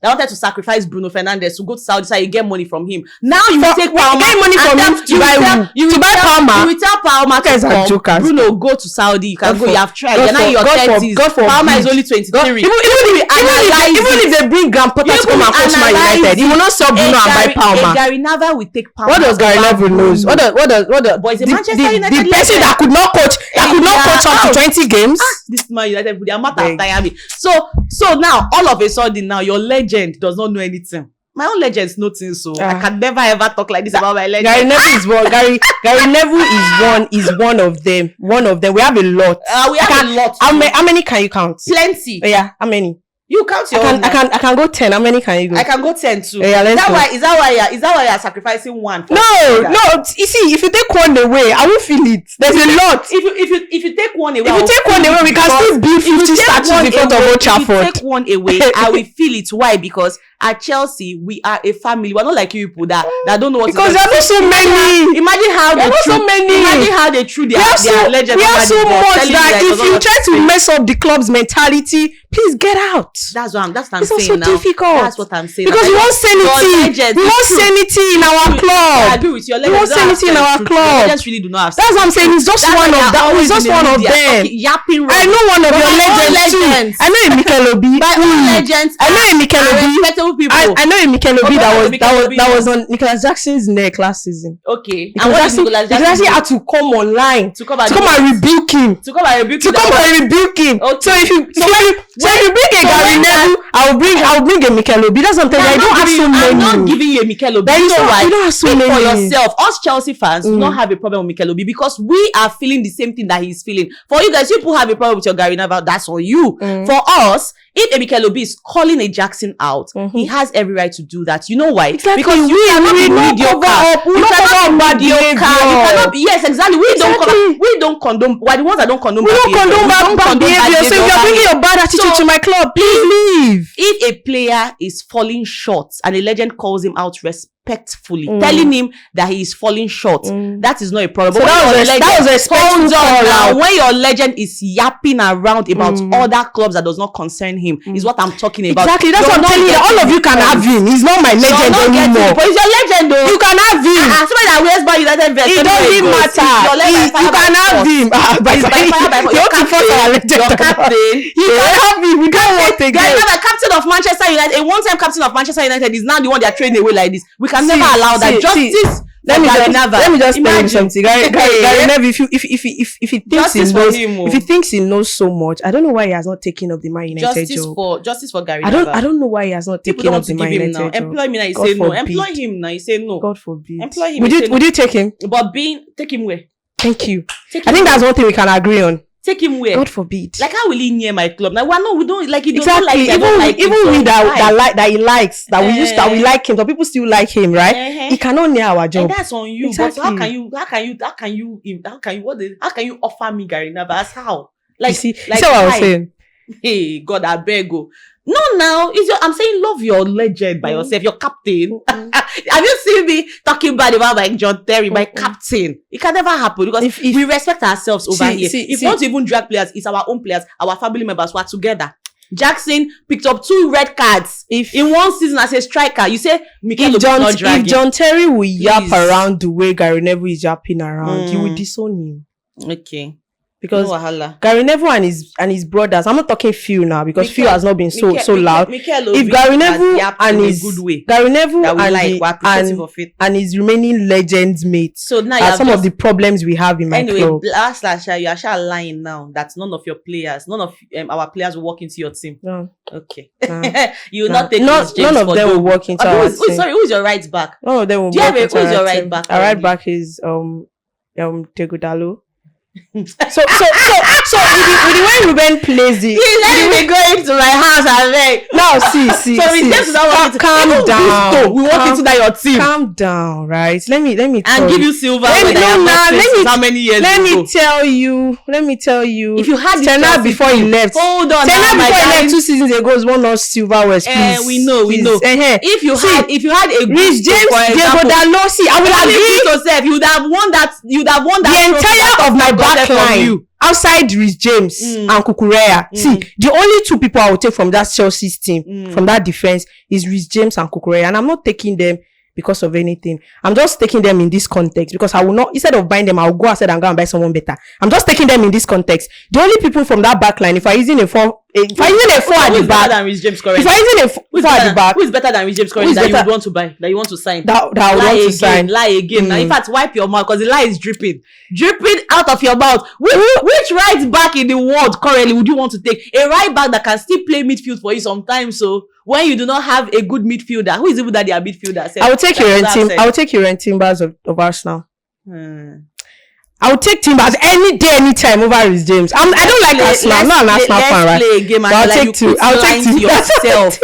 wanted to sacrifice Bruno Fernandes to go to Saudi so you get money from him. Now you take Palmer. Get money from him to buy Palmer. You will tell Palmer to come. Bruno, go to Saudi. You can go. You have tried. You're now in your 30s. Palmer is only 23. Even if they bring Grandpa to come and coach Man United, he will not sell Bruno and buy Palmer. Gary Neville will take Palmer. What does Gary Neville knows? What the boys in Manchester United? The person that could not coach up to 20 games. This Man United, they are not tired me. So now all of a sudden now your legend does not know anything. My own legends nothing, so I can never ever talk like this about my legend. Gary Neville is one. Gary Neville is one of them. One of them. We have a lot. We have a lot. How many can you count? Plenty. Yeah. How many? You count your own. I can go 10. How many can you go? I can go 10 too. Yeah, let's go. Is that why you're sacrificing one? No. You see, if you take one away, I will feel it. There's a lot. If you take one away, we can still build 50 statues in front of Old Trafford. If you take one away, I will feel it. Why? Because at Chelsea, we are a family. We're not like you people that don't know what. Because there are not so many. Imagine how they threw their legend. We are so much that if you try to mess up the club's mentality, please get out. That's what I'm it's saying now. Difficult. That's what I'm saying. Because we want sanity. We want sanity in our club. I agree with you. We want sanity in our club. Legends really do not have. That's what I'm saying. It's just one of that. It's just one of them. Yapping. I know one of your legends too. I know a Mikel Obi. My own legends. I know a Mikel Obi. Respectable people. I know a Mikel Obi that was on Nicholas Jackson's neck last season. Okay. And Nicholas Jackson had to come online to come and rebuke him. To come and rebuke him. So if you bring a Gary Neville, I'll bring a Mikel Obi. That's what I'm telling you. I don't have so many. I'm not giving you a Mikel Obi. You don't have so many. For yourself. Us Chelsea fans do not have a problem with Mikel Obi because we are feeling the same thing that he's feeling. For you guys, people have a problem with your Gary Neville. That's on you. For us, if a Mikel Obi is calling a Jackson out, he has every right to do that. You know why? Exactly. Because you cannot be mediocre. You cannot be mediocre. Yes, exactly. We don't condone. We're the ones that don't condone bad behavior. We don't condone bad behavior. So if you're bringing your bad attitude to my club, please leave. If a player is falling short and a legend calls him out respectfully, telling him that he is falling short, that is not a problem. So that was a respectful call out. When your legend is yapping around about other clubs that does not concern him, is what I'm talking about. Exactly, that's what I'm telling you. All of you can have him. He's not my legend anymore. But he's your legend though. You can have him. Somebody that wears by United vest. It doesn't matter. You can have him. You want to force our legend. Your captain. You can have him. We don't want again. Guys, a captain of Manchester United, a one-time captain of Manchester United is now the one they are trading away like this. We can never allow that. Justice. Let me just tell you something. Gary Neville, if he thinks he knows so much, I don't know why he has not taken up the Man United job. Justice for Gary Neville. I don't know why he has not taken up the Man United job. Employ me now, you say no. Employ him now, you say no. God forbid. Employ him. Would you take him? But take him where? Thank you. I think that's one thing we can agree on. Take him where? God forbid. Like, how will he near my club? Like, we don't like it. Exactly. Even we that he likes, that we like him, so people still like him, right? He cannot near our job. And that's on you. Exactly. But how can you offer me Gary Neville? As how? Like, you see what I was saying? Hey, God, I beg you. No, now I'm saying love your legend by yourself, your captain. Have you seen me talking bad about like John Terry, my captain? It can never happen because if we respect ourselves over here. If we want to even drag players, it's our own players, our family members who are together. Jackson picked up 2 red cards in one season as a striker. You say Mikel Obi not dragging. If John Terry will yap around the way Gary Neville is yapping around, he will disown him. Okay. Because Gary Neville and his brothers, I'm not talking Phil now because Phil has not been so loud. If Gary Neville and his remaining legends mates are some of the problems we have in my club. Last you are actually lying now that none of your players, none of our players will walk into your team. No. Okay. You will not take none of them will walk into our team. Sorry, who's your right back? None of them will walk into our team. Who's your right back? Our right back is Tegudalo. So with the way Ruben plays it, let me go into my house and like now see calm down. We walk into that your team. Calm down, right? Let me and give you silver. How many years? Let me tell you. If you had Tenor before he left, hold on. Tenor before he left 2 seasons ago was one of silver West. We know. If you had a Rich James, Diego Dalot, I will agree. You would have won that. The entire of my back line outside Rhys James and Kukureya. See, the only 2 people I will take from that Chelsea's team, from that defense, is Rhys James and Kukureya. And I'm not taking them because of anything. I'm just taking them in this context because I will not, instead of buying them, I'll go outside and go and buy someone better. I'm just taking them in this context. The only people from that back line, if I'm using a 4 at the back, if I'm using a 4 at the back, who is better than Rhys James currently that you would want to buy, that you want to sign? That I would want to sign. Lie again. Now, in fact, wipe your mouth because the lie is dripping out of your mouth. Which right back in the world currently would you want to take? A right back that can still play midfield for you sometimes. So when you do not have a good midfielder, who is even that they are midfielder? I will take your Timbers of Arsenal. I would take Timbers any day, anytime over Reece James. I don't like Arsenal. I'm not an Arsenal fan, right? Let's play a game and I'll take two. I'll take two yourself.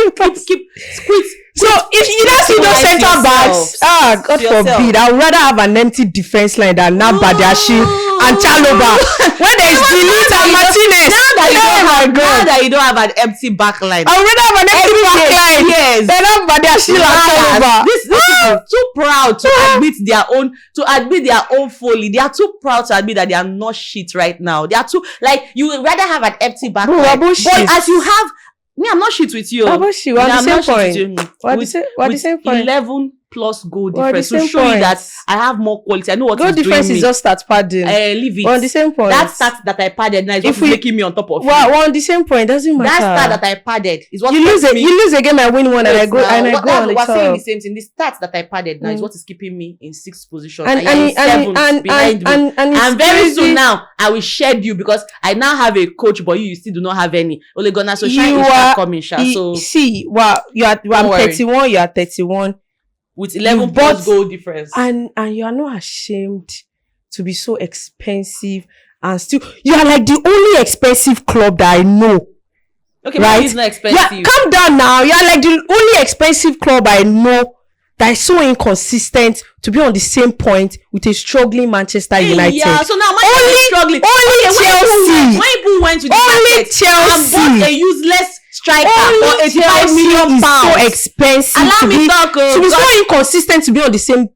So if you don't see those centre backs, God forbid, I would rather have an empty defense line than Nabadiashi and Chaloba. When there is Delete and Martinez. Now that you don't have an empty back line, I would rather have an empty back line. Yes. Than Nabadiashi and Chaloba. These people are too proud to admit their own folly. They are too proud to admit that they are not shit right now. They are too you would rather have an empty back line. But as you have. Me, I'm not shit with you. We're on the same point. We're the same point. 11 plus goal difference to show you that I have more quality. I know what goal difference is just start padding. Leave it. We're on the same point. That stat that I padded now is what's making me on top of we're on the same point. Doesn't matter. That stat that I padded is what you lose a game, I win one, and I go on the top. We're saying the same thing. The stats that I padded now is what is keeping me in 6th position. And 7th behind me. And very soon now, I will shed you because I now have a coach, but you still do not have any. Ole Gunnar Solskjaer is coming, so see, I'm 31, you are 31. With 11 plus goal difference. And you are not ashamed to be so expensive and still you are like the only expensive club that I know. Okay, right? It's not expensive. Yeah, calm down now. You are like the only expensive club I know that is so inconsistent to be on the same point with a struggling Manchester United. Yeah, so now Manchester is struggling. Only Chelsea. When people went to the market and bought a useless striker for 85 million pounds. So expensive. Allow me talk. To be so inconsistent to be on the same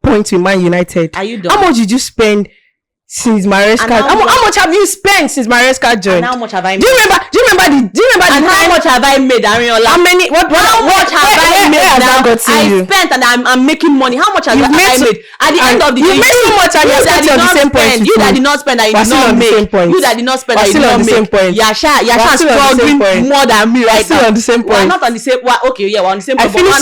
point with Man United. Are you done? How much did you spend since Maresca? How much have you spent since Maresca joined? And how much have I made? Do you remember and how much have I made, Arinola? How many? How much have I made? I spent and I'm making money. How much have I made? At the end of the day, you made so much and you're still on the same point. You that did not spend and you did not make. You that did not spend and you did not make. Yasha struggling more than me right now. We're still on the same point. We're not on the same. Okay, yeah, we're on the same point. I finished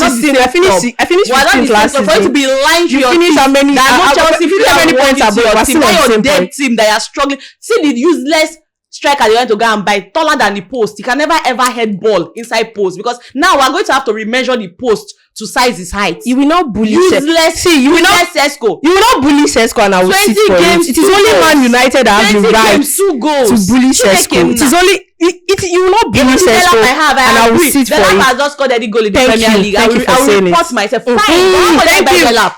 15th last season. For you to be lying to your team, how many points above? We're still on the same dead team that are struggling. See the useless striker they went to go and buy, taller than the post. He can never ever head ball inside post because now we're going to have to remeasure the post to size his height. You will not bully useless. See, you will not Sesko. You will not bully Sesko, and I will sit for it. It is only Man United that has the right to bully Sesko. It is only you will not bully Sesko, and I will sit for it. The has just scored any goal in the Premier League. Thank you for saying it. I will report myself. Fine.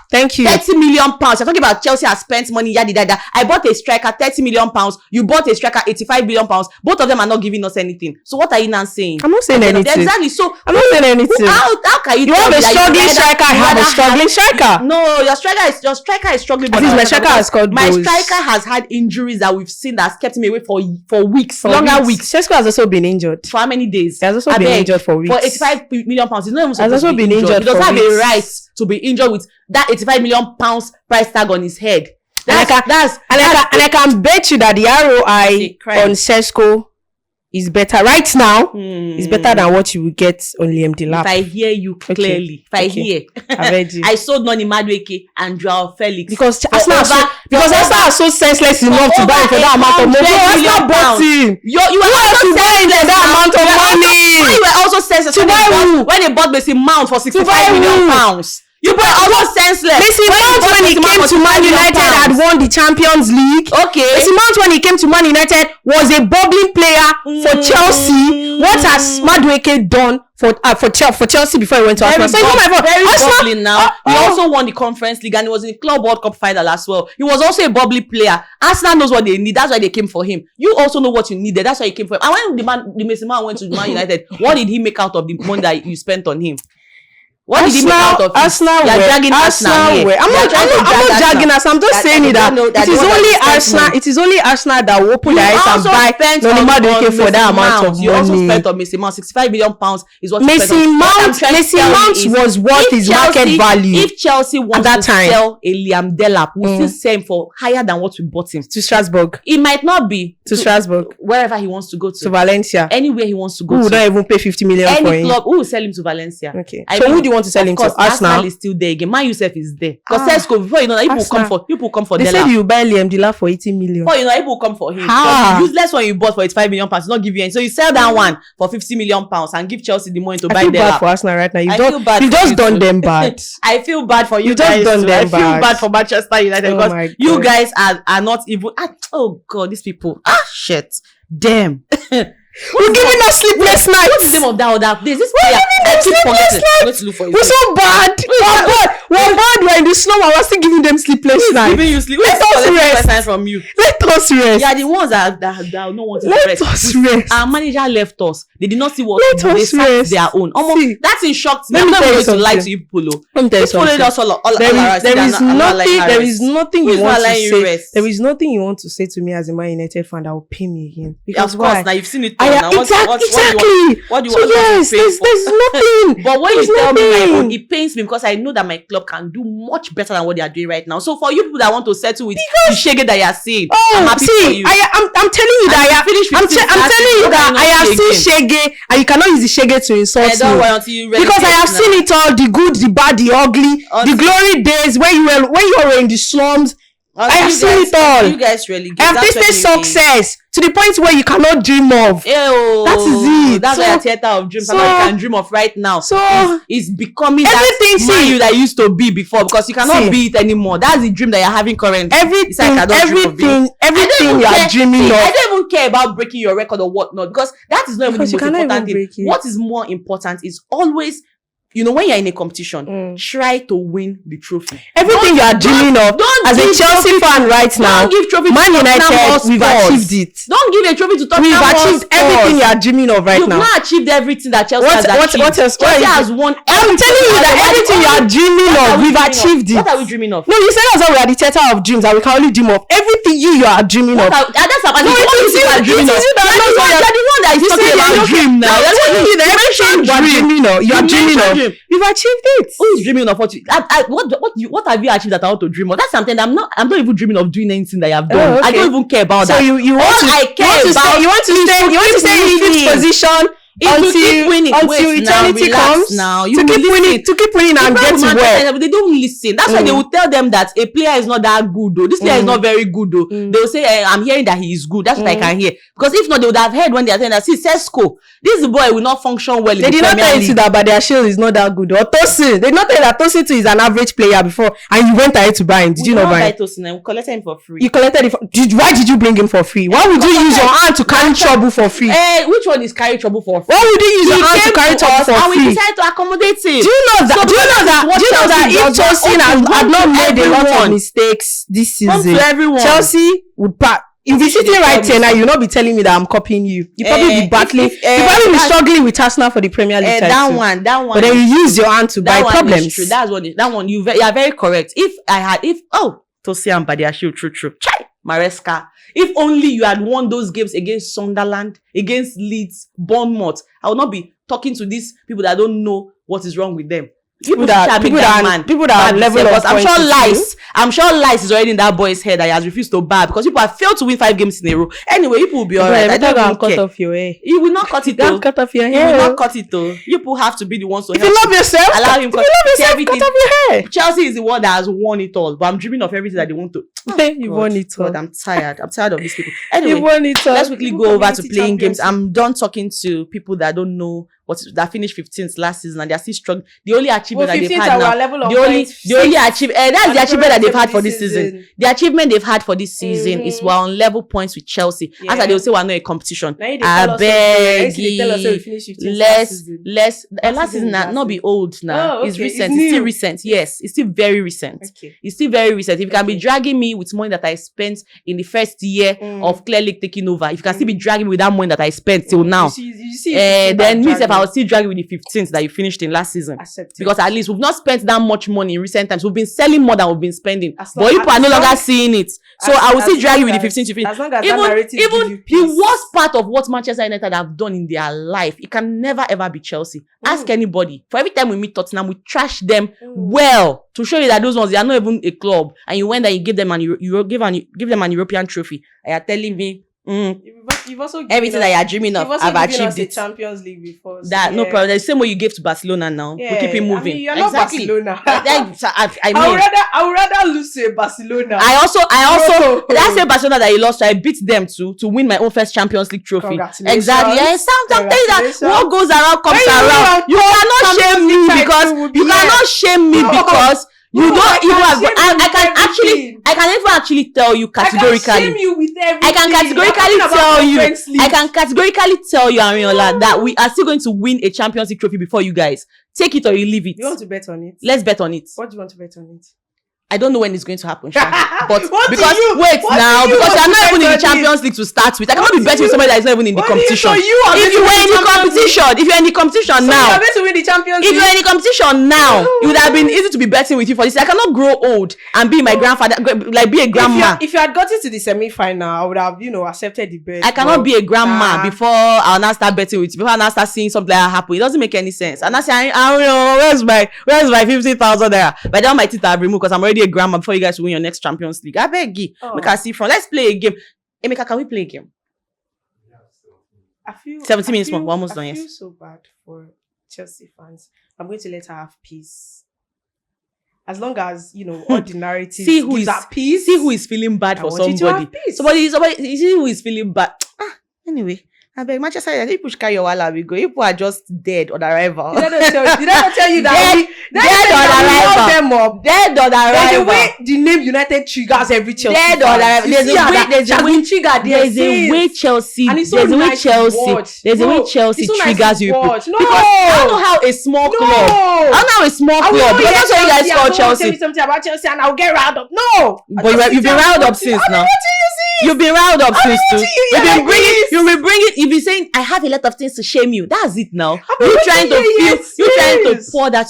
Thank you. 30 million pounds. You're talking about Chelsea has spent money. Yada. I bought a striker 30 million pounds. You bought a striker 85 million pounds. Both of them are not giving us anything. So what are you now saying? I'm not saying anything. Exactly. So I'm not saying anything. How can you? You have a struggling striker. I have a struggling striker. No, your striker is struggling. At least my striker has scored my goals. striker has had injuries that we've seen that has kept him away for weeks, longer weeks. Sesko has also been injured. For how many days? He has also been injured for weeks. For 85 million pounds. He's not even supposed to be injured. He doesn't have a right to be injured with that 85 million pounds price tag on his head. I can bet you that the ROI on Sesko is better right now. Is better than what you will get on Liam Delap. If I hear you clearly, I sold Noni Madueke and Joao Felix because Arsenal are so senseless enough to buy for that amount of money. Arsenal bought him. You were also senseless that amount of money. You were also senseless when they bought Mason Mount for 65 million pounds. You were almost senseless. Mason Mount when he came to Man United had won the Champions League. Okay. Mason Mount when he came to Man United was a bubbling player for Chelsea. What has Madueke done for Chelsea before he went to Arsenal? So very bubbling now. He also won the Conference League and he was in the Club World Cup final as well. He was also a bubbly player. Arsenal knows what they need. That's why they came for him. You also know what you needed. That's why you came for him. And when the Mason Mount went to Man United, what did he make out of the money that you spent on him? What did he make out of it? Arsenal. I'm not dragging us. I'm just saying that it is only Arsenal. It is only Arsenal that will open their eyes and buy Noni Madueke for that amount of money. You also spent on Mason Mount. 65 million pounds is what Mason Mount was worth his market value. If Chelsea wants to sell a Liam Delap, we still sell him for higher than what we bought him to Strasbourg. It might not be to Strasbourg, wherever he wants to go to Valencia, anywhere he wants to go. Who would not even pay 50 million for him? Any club who will sell him to Valencia? Okay. So you want to sell him to? Arsenal is still there again. Man Youssef is there. Because Sesko, before you know that, people come for They said you buy Liam Delap for 80 million. Before you know, people come for him. The useless one you bought for 85 million pounds, not give you any. So you sell that one for 50 million pounds and give Chelsea the money to buy Delap. I feel bad for Arsenal right now. You've just done them bad. I feel bad for you. You've just done them bad. I feel bad for Manchester United because you guys are not even. Oh God, these people. Shit. Damn. We're giving us sleepless nights. What's the name of that? This player. I keep forgetting. Let's look for you. We're so bad. We're bad. We're in the slum. We're still giving them sleepless nights. Giving you sleep. Let us rest from you. Let us rest. Yeah, the ones that don't want to rest. Let us rest. Our manager left us. They did not see what they rest. Their own. That's in shock to me. I'm not going to lie to you people. Let me tell you something. There is nothing you want to say. There is nothing you want to say to me as a Man United fan that will pay me again. Because why? Now you've seen it. Exactly. What do you want yes, there's nothing. But when you tell me my own, it pains me because I know that my club can do much better than what they are doing right now. So for you people that want to settle with the shege that you are seeing, I'm happy for you. I'm telling you that I'm telling you that I have seen shege, and you cannot use the shege to insult me. Because I have seen it all: the good, the bad, the ugly, the glory days when you were in the slums. I have seen it all. You guys really I have tasted success to the point where you cannot dream of. That is it. That's why a theater of dreams you can dream of right now. So it's becoming everything that Man U that used to be before, because you cannot be it anymore. That's the dream that you're having currently. Everything you are dreaming of. I don't even care about breaking your record or whatnot, because that is not even the most important thing. What is more important is always, you know, when you're in a competition, try to win the trophy. Everything you are dreaming of, as a Chelsea fan right now, Man United, we've achieved it. Don't give a trophy to Tottenham. We've achieved everything you are dreaming of right now. You've not achieved everything that Chelsea has achieved. What else? Chelsea has won. I'm telling you that everything you are dreaming of, we've achieved it. What are we dreaming of? No, you said us we are the theater of dreams, and we can only dream of everything you are dreaming of. That's the one dreaming of. You're the one that is talking about dream now. You are dreaming of. You've achieved it. Who is dreaming of what have you achieved that I want to dream of? That's something I'm not even dreaming of doing anything that you have done. I don't even care about that. So you want to stay in fifth position until eternity comes. Now to keep winning and get to where they don't listen. That's why they will tell them that a player is not that good though. This player is not very good though. They will say, I'm hearing that he is good. That's what I can hear. Because if not, they would have heard when they are saying that, see, Sesko, this boy will not function well in the Premier League. They did not tell you that Badiashile is not that good. Or Tosin. They did not tell you that Tosin too is an average player before, and you went ahead to buy him. Did you not buy him? Tosin, we collected him for free. You collected it why did you bring him for free? Why would you use your hand to carry trouble for free? Which one is carry trouble for free? Why would you use your hand to carry trouble for free? And we decided to accommodate him. Do you know that if Tosin had not made a lot of mistakes this season, Chelsea would pack. If you're sitting right here now, you'll not be telling me that I'm copying you. You probably be battling. You probably be struggling with Arsenal for the Premier League title. That one. But then you use your hand to buy problems. Is true. That one. You are very correct. Tosin and Badiashile, true. Chai, Maresca. If only you had won those games against Sunderland, against Leeds, Bournemouth, I would not be talking to these people that don't know what is wrong with them. People that are level of I'm sure lies is already in that boy's head that he has refused to buy, because people have failed to win 5 games in a row. Anyway, people will be alright. I don't even cut off your hair. You will not cut it though. Cut off your hair. You will not cut it though. You people have to be the ones to help. If you love yourself, allow him cut off your hair. Chelsea is the one that has won it all, but I'm dreaming of everything that they want to. You won it all. God, I'm tired of these people. Anyway, you won it all. Let's quickly go over to playing games. I'm done talking to people that don't know that finished 15th last season and they're still struggling. The only achievement that they've had now, the only achievement that's the achievement that they've had for this season. The achievement they've had for this season is we're on level points with Chelsea. Yeah. After they will say we're not a competition. I beg you. Last season not be old now. It's recent. It's still recent. Yes, it's still very recent. Okay. It's still very recent. If you can be dragging me with money that I spent in the first year of Clear Lake taking over, if you can still be dragging me with that money that I spent till now, then me I will still drag you with the 15th that you finished in last season. Because at least we've not spent that much money in recent times. We've been selling more than we've been spending. But people are no longer seeing it. So I will still drag you with the 15th you finish. Even the worst part of what Manchester United have done in their life, it can never ever be Chelsea. Ask anybody. For every time we meet Tottenham, we trash them well to show you that those ones, they are not even a club. And you went there, you give them an European trophy. And you're telling me You've also given Everything that you're dreaming of, you've also I've given us achieved a it. Champions League before. So That no problem. The same way you gave to Barcelona now. Yeah, We keep it moving. I mean, you're not Barcelona. I mean, I would rather lose to a Barcelona. I also No. that same Barcelona that you lost to, I beat them to win my own first Champions League trophy. Congratulations. Exactly. Yes, I'm telling you that Congratulations. what goes around comes When you around. win You cannot shame me Champions League because title will be you cannot shame me No. because you No, don't I even can have. shame you I with can everything. I can even actually tell you I can categorically. shame you with everything. I can categorically You're talking about tell you. Conference League. I can categorically tell you, Arinola, that we are still going to win a Champions League trophy before you guys. Take it or you leave it. You want to bet on it? Let's bet on it. What do you want to bet on it? I don't know when it's going to happen, Sha. But What do because you- wait what now, do you because want you're to not even in bet the on Champions League to start with. I What cannot be do betting with you- somebody that is not even in the what do you- competition. so you are If going you to were win in the Champions competition, if you're in the competition So now, you're going to win the Champions if League. you're in the competition now, it would have been easy to be betting with you for this. I cannot grow old and be my grandfather, like be a grandma. If you had gotten to the semi-final, I would have, accepted the bet. I cannot be a grandma Nah. before I'll now start betting with you. Before I'll now start seeing something like that happen. It doesn't make any sense. And I say, I don't know, where's my 50,000 there? By the time my teeth are removed because I'm already a grandma before you guys win your next Champions League. I beg you. Oh. We can see from. Let's play a game. Emeka, can we play a game? I feel 70 minutes more. I We're almost done, I yes. feel so bad for Chelsea fans. I'm going to let her have peace. As long as all the narratives See who gives is her peace. See who is feeling bad I for want you to somebody. have peace. Somebody. You see who is feeling bad. Anyway, I beg Manchester United. If you carry your wala, we go. People are just dead on arrival. Did I not tell you that? Dead on arrival. Them up. Dead on There's a arrival. way the name United triggers every Chelsea Dead fan. on arrival. You see how there's a way triggered. There's a way Chelsea. And it's so There's a way nice to Chelsea. watch. There's a way No, Chelsea it's so nice triggers to you. watch. No. Because I don't know how a small club. I don't know how a small club. Because that's why you guys call Tell me Chelsea. something about Chelsea and I'll get riled up. No. But you've been riled up since now. You've been riled up since too. You've been bringing. You've been saying, I have a lot of things to shame you. That's it now. You're trying to pour that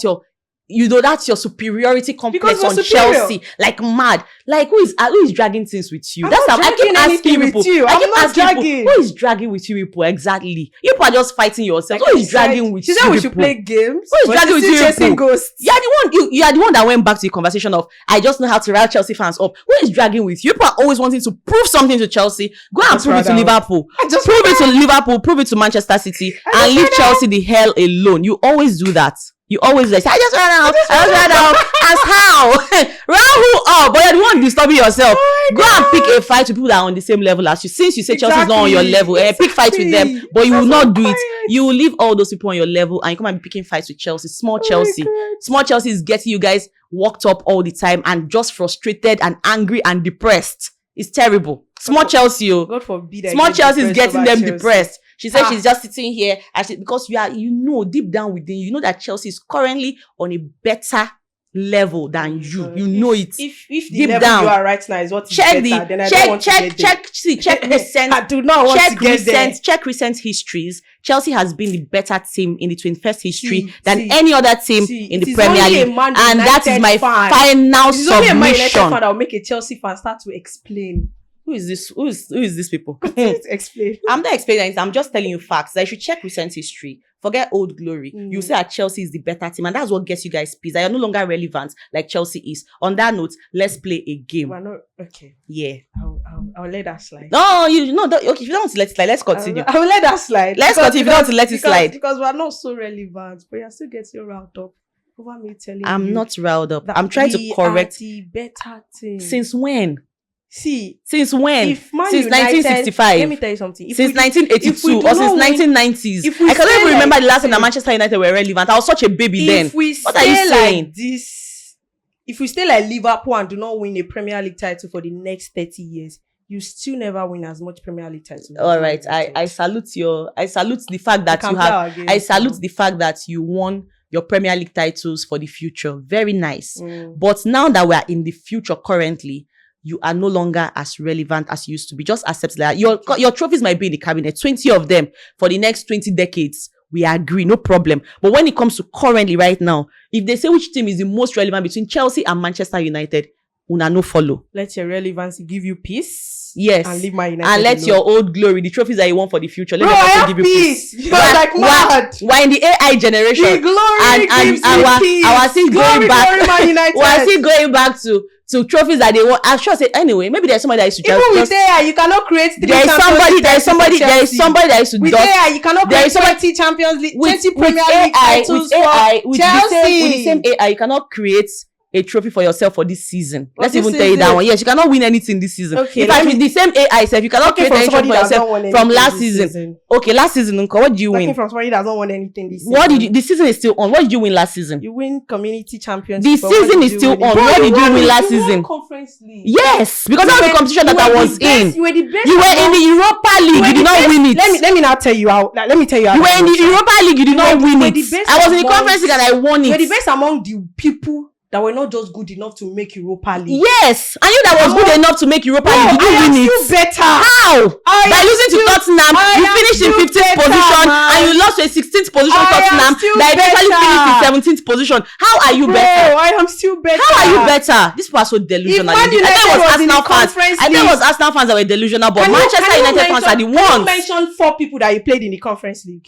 that's your superiority complex Because on we're superior. Chelsea, like mad. Like who is dragging things with you? I'm That's not how I keep dragging asking anything people. with you. I I'm keep not asking people, dragging. who is dragging with you people exactly? You people are just fighting yourselves. Like Who she is dragging said- with she you? said we should people? play games. Who is but dragging she's with still you chasing people? ghosts. You are the one that went back to the conversation of I just know how to rile Chelsea fans up. Who is dragging with you? People are always wanting to prove something to Chelsea. Go and Just prove it to rather- Liverpool. just Prove it to Liverpool. Prove it to Manchester City, and leave Chelsea the hell alone. You always do that. You always like, I just ran out. As how? Run who up? But you're the one disturbing yourself. Go and pick a fight with people that are on the same level as you. Since you say Chelsea is not on your level, pick fights with them. But you will not do it. You will leave all those people on your level and you come and be picking fights with Chelsea. Small Chelsea. Small Chelsea is getting you guys worked up all the time and just frustrated and angry and depressed. It's terrible. Small Chelsea, God forbid. I Small get Chelsea is depressed getting over them Chelsea. depressed. She said she's just sitting here because deep down within you know that Chelsea is currently on a better level than you. You know it. If the Deep level down. you are right now is what is Check better, then I don't want to get there. check recent. I do not want to get there. Check recent histories. Chelsea has been the better team in the 21st history than see, any other team in it the is Premier only a League, Man and that is United my fan. final It is only a Man United fan submission. that will make a Chelsea fan start to explain. Who is this? Who is these people? Explain. I'm not explaining it. I'm just telling you facts. That you should check recent history. Forget old glory. You say that Chelsea is the better team, and that's what gets you guys peace. That you're no longer relevant like Chelsea is. On that note, let's play a game. We're not okay. Yeah. I'll let that slide. No, okay. If you don't want to let it slide, let's continue. I will let that slide. Let's continue. If you don't want to let it slide. Because we're not so relevant, but you're still getting riled up over me telling you. I'm not riled up. that I'm trying to we correct. are the better team. Since when? See, Since when? if Man Since United, 1965. let me tell you something. If Since we- 1982 do or since not win- 1990s. if we I cannot stay even remember like the last time that this- Manchester United were relevant. I was such a baby then. If we What are you stay saying? like this, if we stay like Liverpool and do not win a Premier League title for the next 30 years, you still never win as much Premier League titles. All right. I salute the fact that you have. I salute the fact that you won your Premier League titles for the future. Very nice. But now that we are in the future currently, you are no longer as relevant as you used to be. Just accept that. Your trophies might be in the cabinet, 20 of them for the next 20 decades. We agree, no problem. But when it comes to currently right now, if they say which team is the most relevant between Chelsea and Manchester United, una no follow. Let your relevancy give you peace. Yes. And leave my United And let alone. your old glory, the trophies that you want for the future, let Bro, them I also have give you peace. peace. You're like mad. We're in the AI generation. The glory and gives our you peace. our still Glory, going back. glory, Man United. We're still going back to So trophies that they want, I'm sure say anyway, maybe there's somebody that used to Even with AI, you cannot create 3 there is somebody that used to with AI, you cannot create 20 Champions League, 20 Premier League titles for Chelsea. With the same AI, you cannot create a trophy for yourself for this season. Let's even tell you that one. Yes, you cannot win anything this season. Okay, in fact, with the same AI self, you cannot create any trophy for yourself from last season. Okay, last season, what did you win? From somebody that doesn't win anything this season. What did you? The season is still on. What did you win last season? You win community championship. The season is still on. What did you win last season? Conference League. Yes, because that was the competition that I was in. You were the best. You were in the Europa League. You did not win it. Let me now tell you how. Let me tell you how. You were in the Europa League. You did not win it. I was in the conference league and I won it. You were the best among the people that were not just good enough to make Europa League. Yes, and you that was good enough to make Europa League, you didn't win it. Still better. How? By losing to Tottenham, you finished in 15th position and you lost to a 16th position Tottenham that eventually finished in 17th position. How are you better? I am still better. How are you better? This was so delusional. I think it was Arsenal fans. I think it was Arsenal fans that were delusional, but Manchester United fans are the ones. Can you mention 4 people that you played in the Conference League?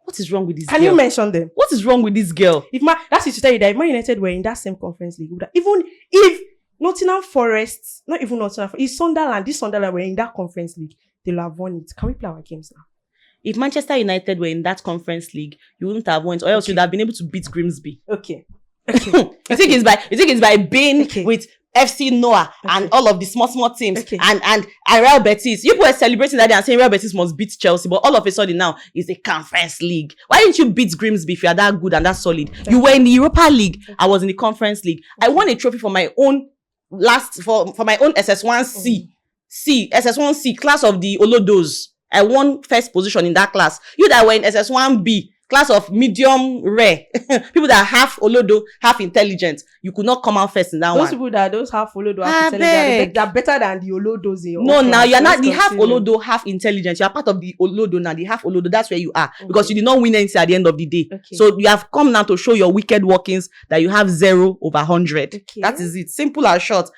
What is wrong with this girl? Can you mention them? What is wrong with this girl? That's it to tell you that if Man United were in that same Conference League, even if Nottingham Forest, not even Nottingham Forest, if Sunderland were in that Conference League, they'll have won it. Can we play our games now? If Manchester United were in that Conference League, you wouldn't have won it, or else you'd have been able to beat Grimsby. Okay. You think it's by being with FC Noah and all of the small teams and Real Betis. You were celebrating that day and saying Real Betis must beat Chelsea, but all of a sudden now it's a Conference League. Why didn't you beat Grimsby if you are that good and that solid? You were in the Europa League. I was in the Conference League. I won a trophy for my own for my own SS1C. SS1C class of the Olodos. I won first position in that class. You that were in SS1B, class of medium rare, people that half Olodo, half intelligent, you could not come out first in that one. Those people that half Olodo, half intelligent, they're better than the Olodos. No, now you're not the half Olodo, half intelligent. You're part of the Olodo now, the half Olodo. That's where you are because you did not win anything at the end of the day. So you have come now to show your wicked workings that you have 0/100. That is it. Simple and short.